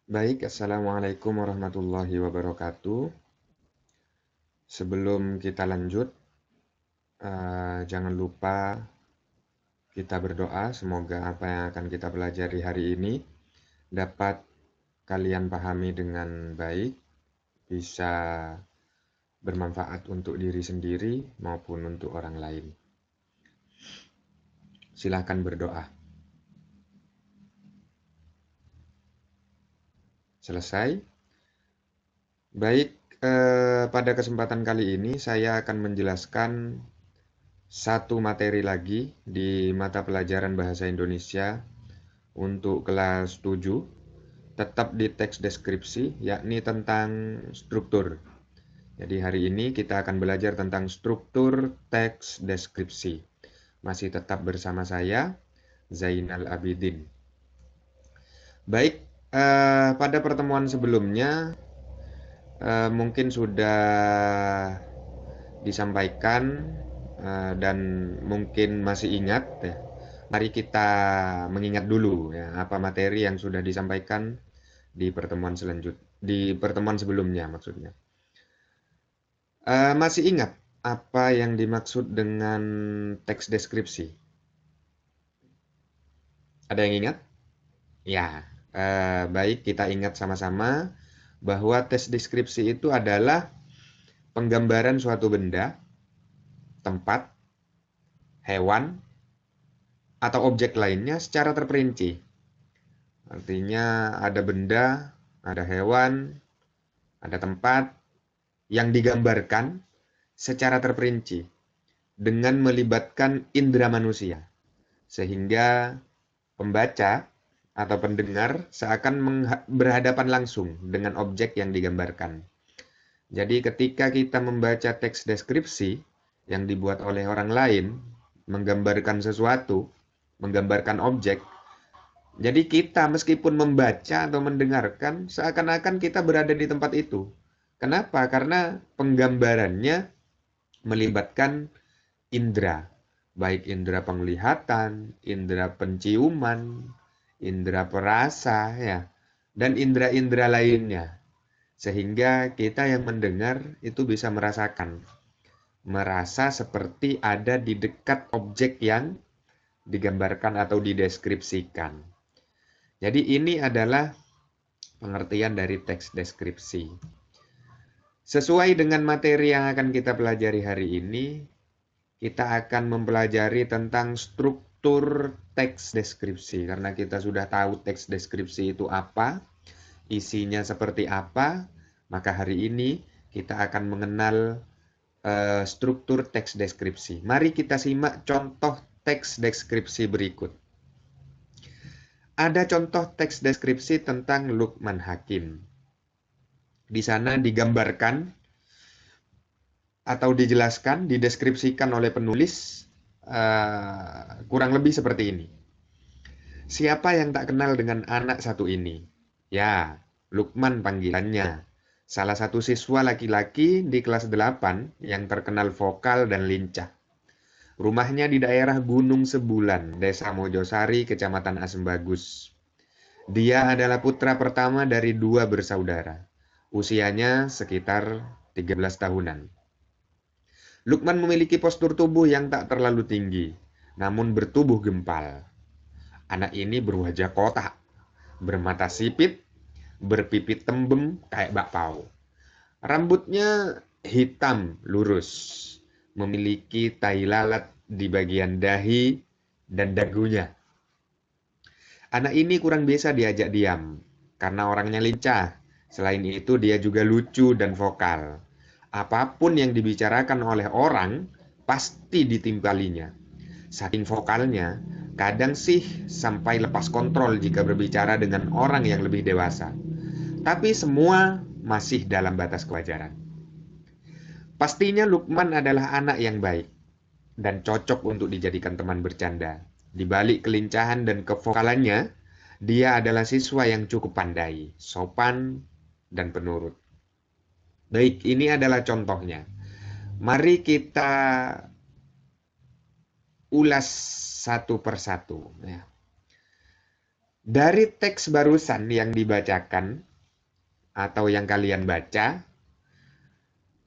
Baik, Assalamualaikum warahmatullahi wabarakatuh. Sebelum kita lanjut, jangan lupa kita berdoa semoga apa yang akan kita pelajari hari ini dapat kalian pahami dengan baik, bisa bermanfaat untuk diri sendiri maupun untuk orang lain. Silahkan berdoa. Selesai? Baik, pada kesempatan kali ini saya akan menjelaskan satu materi lagi di mata pelajaran Bahasa Indonesia untuk kelas 7, tetap di teks deskripsi, yakni tentang struktur. Jadi hari ini kita akan belajar tentang struktur teks deskripsi. Masih tetap bersama saya, Zainal Abidin. Baik, pada pertemuan sebelumnya mungkin sudah disampaikan dan mungkin masih ingat ya. Mari kita mengingat dulu ya apa materi yang sudah disampaikan di pertemuan sebelumnya maksudnya. Masih ingat apa yang dimaksud dengan teks deskripsi? Ada yang ingat? Ya, baik kita ingat sama-sama bahwa teks deskripsi itu adalah penggambaran suatu benda, tempat, hewan, atau objek lainnya secara terperinci. Artinya ada benda, ada hewan, ada tempat yang digambarkan secara terperinci dengan melibatkan indera manusia. Sehingga pembaca atau pendengar seakan berhadapan langsung dengan objek yang digambarkan. Jadi ketika kita membaca teks deskripsi yang dibuat oleh orang lain, menggambarkan sesuatu, menggambarkan objek, jadi kita meskipun membaca atau mendengarkan, seakan-akan kita berada di tempat itu. Kenapa? Karena penggambarannya melibatkan indera, baik indera penglihatan, indera penciuman, indera perasa, ya, dan indera-indera lainnya. Sehingga kita yang mendengar itu bisa merasa seperti ada di dekat objek yang digambarkan atau dideskripsikan. Jadi ini adalah pengertian dari teks deskripsi. Sesuai dengan materi yang akan kita pelajari hari ini, kita akan mempelajari tentang struktur teks deskripsi. Karena kita sudah tahu teks deskripsi itu apa, isinya seperti apa, maka hari ini kita akan mengenal struktur teks deskripsi. Mari kita simak contoh teks deskripsi berikut. Ada contoh teks deskripsi tentang Lukman Hakim. Di sana digambarkan atau dijelaskan, dideskripsikan oleh penulis kurang lebih seperti ini. Siapa yang tak kenal dengan anak satu ini? Ya, Lukman panggilannya. Salah satu siswa laki-laki di kelas 8 yang terkenal vokal dan lincah. Rumahnya di daerah Gunung Sebulan, Desa Mojosari, Kecamatan Asembagus. Dia adalah putra pertama dari 2 bersaudara. Usianya sekitar 13 tahunan. Lukman memiliki postur tubuh yang tak terlalu tinggi, namun bertubuh gempal. Anak ini berwajah kotak, bermata sipit, berpipit tembem kayak bakpao. Rambutnya hitam lurus, memiliki tai lalat di bagian dahi dan dagunya. Anak ini kurang biasa diajak diam, karena orangnya lincah. Selain itu dia juga lucu dan vokal. Apapun yang dibicarakan oleh orang, pasti ditimpalinya. Saking vokalnya, kadang sih sampai lepas kontrol jika berbicara dengan orang yang lebih dewasa. Tapi semua masih dalam batas kewajaran. Pastinya Lukman adalah anak yang baik dan cocok untuk dijadikan teman bercanda. Di balik kelincahan dan kevokalannya, dia adalah siswa yang cukup pandai, sopan, dan penurut. Baik, ini adalah contohnya. Mari kita ulas satu persatu. Ya. Dari teks barusan yang dibacakan atau yang kalian baca,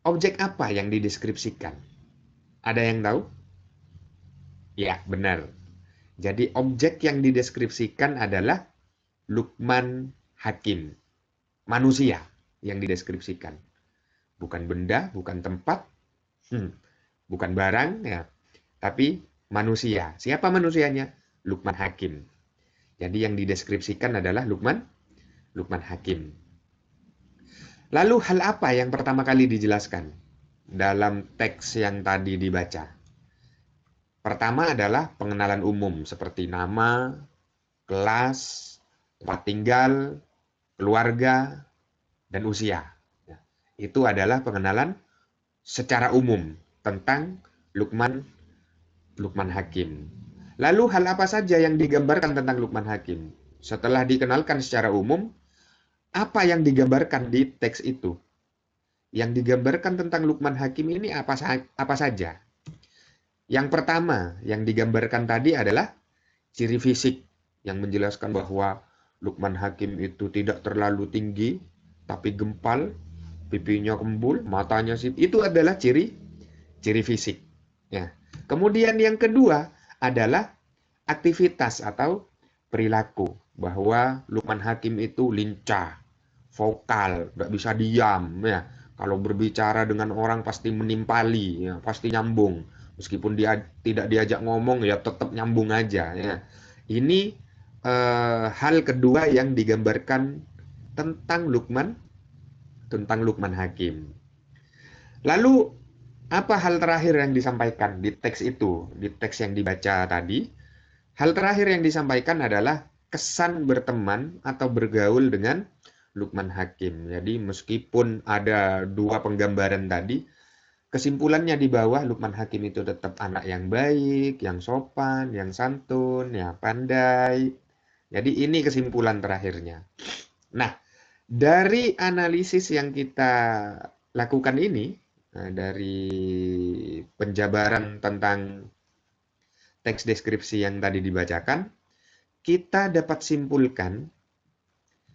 objek apa yang dideskripsikan? Ada yang tahu? Ya, benar. Jadi objek yang dideskripsikan adalah Lukman Hakim, manusia yang dideskripsikan. Bukan benda, bukan tempat, bukan barang, ya, tapi manusia. Siapa manusianya? Lukman Hakim. Jadi yang dideskripsikan adalah Lukman Hakim. Lalu hal apa yang pertama kali dijelaskan dalam teks yang tadi dibaca? Pertama adalah pengenalan umum seperti nama, kelas, tempat tinggal, keluarga, dan usia. Ya, itu adalah pengenalan secara umum tentang Lukman Hakim. Lalu hal apa saja yang digambarkan tentang Lukman Hakim? Setelah dikenalkan secara umum, apa yang digambarkan di teks itu? Yang digambarkan tentang Lukman Hakim ini apa saja? Yang pertama yang digambarkan tadi adalah ciri fisik yang menjelaskan bahwa Lukman Hakim itu tidak terlalu tinggi, tapi gempal, pipinya kembul, matanya sipit. Itu adalah ciri fisik. Ya. Kemudian yang kedua adalah aktivitas atau perilaku, bahwa Lukman Hakim itu lincah, vokal, nggak bisa diam, ya. Kalau berbicara dengan orang pasti menimpali, ya, pasti nyambung. Meskipun dia tidak diajak ngomong, ya tetap nyambung aja. Ya. Ini hal kedua yang digambarkan tentang Lukman Hakim. Lalu apa hal terakhir yang disampaikan di teks itu, di teks yang dibaca tadi? Hal terakhir yang disampaikan adalah kesan berteman atau bergaul dengan Lukman Hakim. Jadi meskipun ada dua penggambaran tadi, kesimpulannya di bawah Lukman Hakim itu tetap anak yang baik, yang sopan, yang santun, ya pandai. Jadi ini kesimpulan terakhirnya. Nah, dari analisis yang kita lakukan ini, dari penjabaran tentang teks deskripsi yang tadi dibacakan, kita dapat simpulkan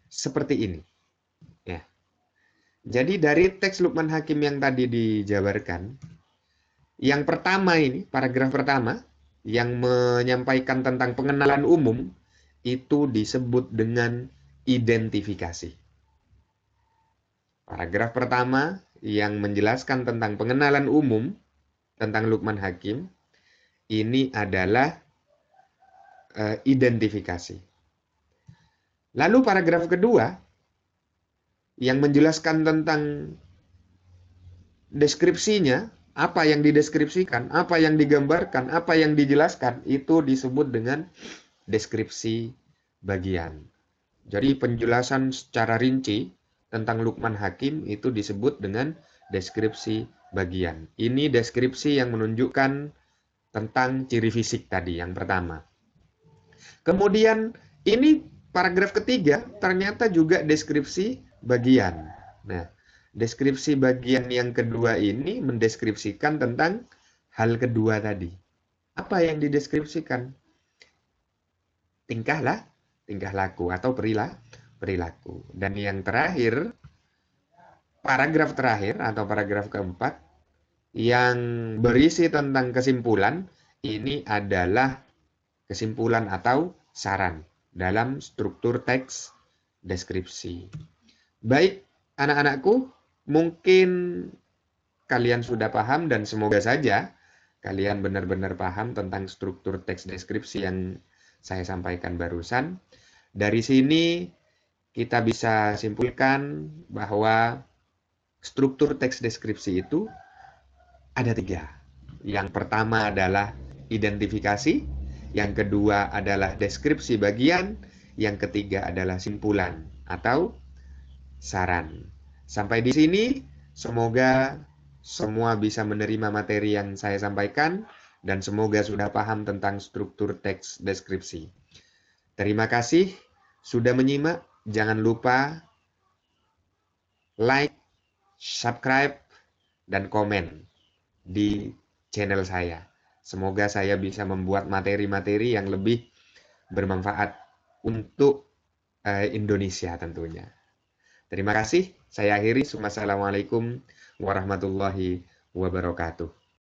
seperti ini. Ya. Jadi dari teks Lukman Hakim yang tadi dijabarkan, yang pertama ini, paragraf pertama, yang menyampaikan tentang pengenalan umum, itu disebut dengan identifikasi. Paragraf pertama yang menjelaskan tentang pengenalan umum tentang Lukman Hakim, ini adalah identifikasi. Lalu paragraf kedua yang menjelaskan tentang deskripsinya, apa yang dideskripsikan, apa yang digambarkan, apa yang dijelaskan, itu disebut dengan deskripsi bagian. Jadi penjelasan secara rinci tentang Lukman Hakim itu disebut dengan deskripsi bagian. Ini deskripsi yang menunjukkan tentang ciri fisik tadi yang pertama. Kemudian ini paragraf ketiga ternyata juga deskripsi bagian. Nah, deskripsi bagian yang kedua ini mendeskripsikan tentang hal kedua tadi. Apa yang dideskripsikan? Tingkah laku atau perilaku. Dan yang terakhir, paragraf terakhir atau paragraf keempat yang berisi tentang kesimpulan, ini adalah kesimpulan atau saran dalam struktur teks deskripsi. Baik, anak-anakku, mungkin kalian sudah paham dan semoga saja kalian benar-benar paham tentang struktur teks deskripsi yang saya sampaikan barusan. Dari sini kita bisa simpulkan bahwa struktur teks deskripsi itu ada 3. Yang pertama adalah identifikasi, yang kedua adalah deskripsi bagian, yang ketiga adalah simpulan atau saran. Sampai di sini, semoga semua bisa menerima materi yang saya sampaikan dan semoga sudah paham tentang struktur teks deskripsi. Terima kasih sudah menyimak. Jangan lupa like, subscribe, dan komen di channel saya. Semoga saya bisa membuat materi-materi yang lebih bermanfaat untuk Indonesia tentunya. Terima kasih. Saya akhiri. Wassalamualaikum warahmatullahi wabarakatuh.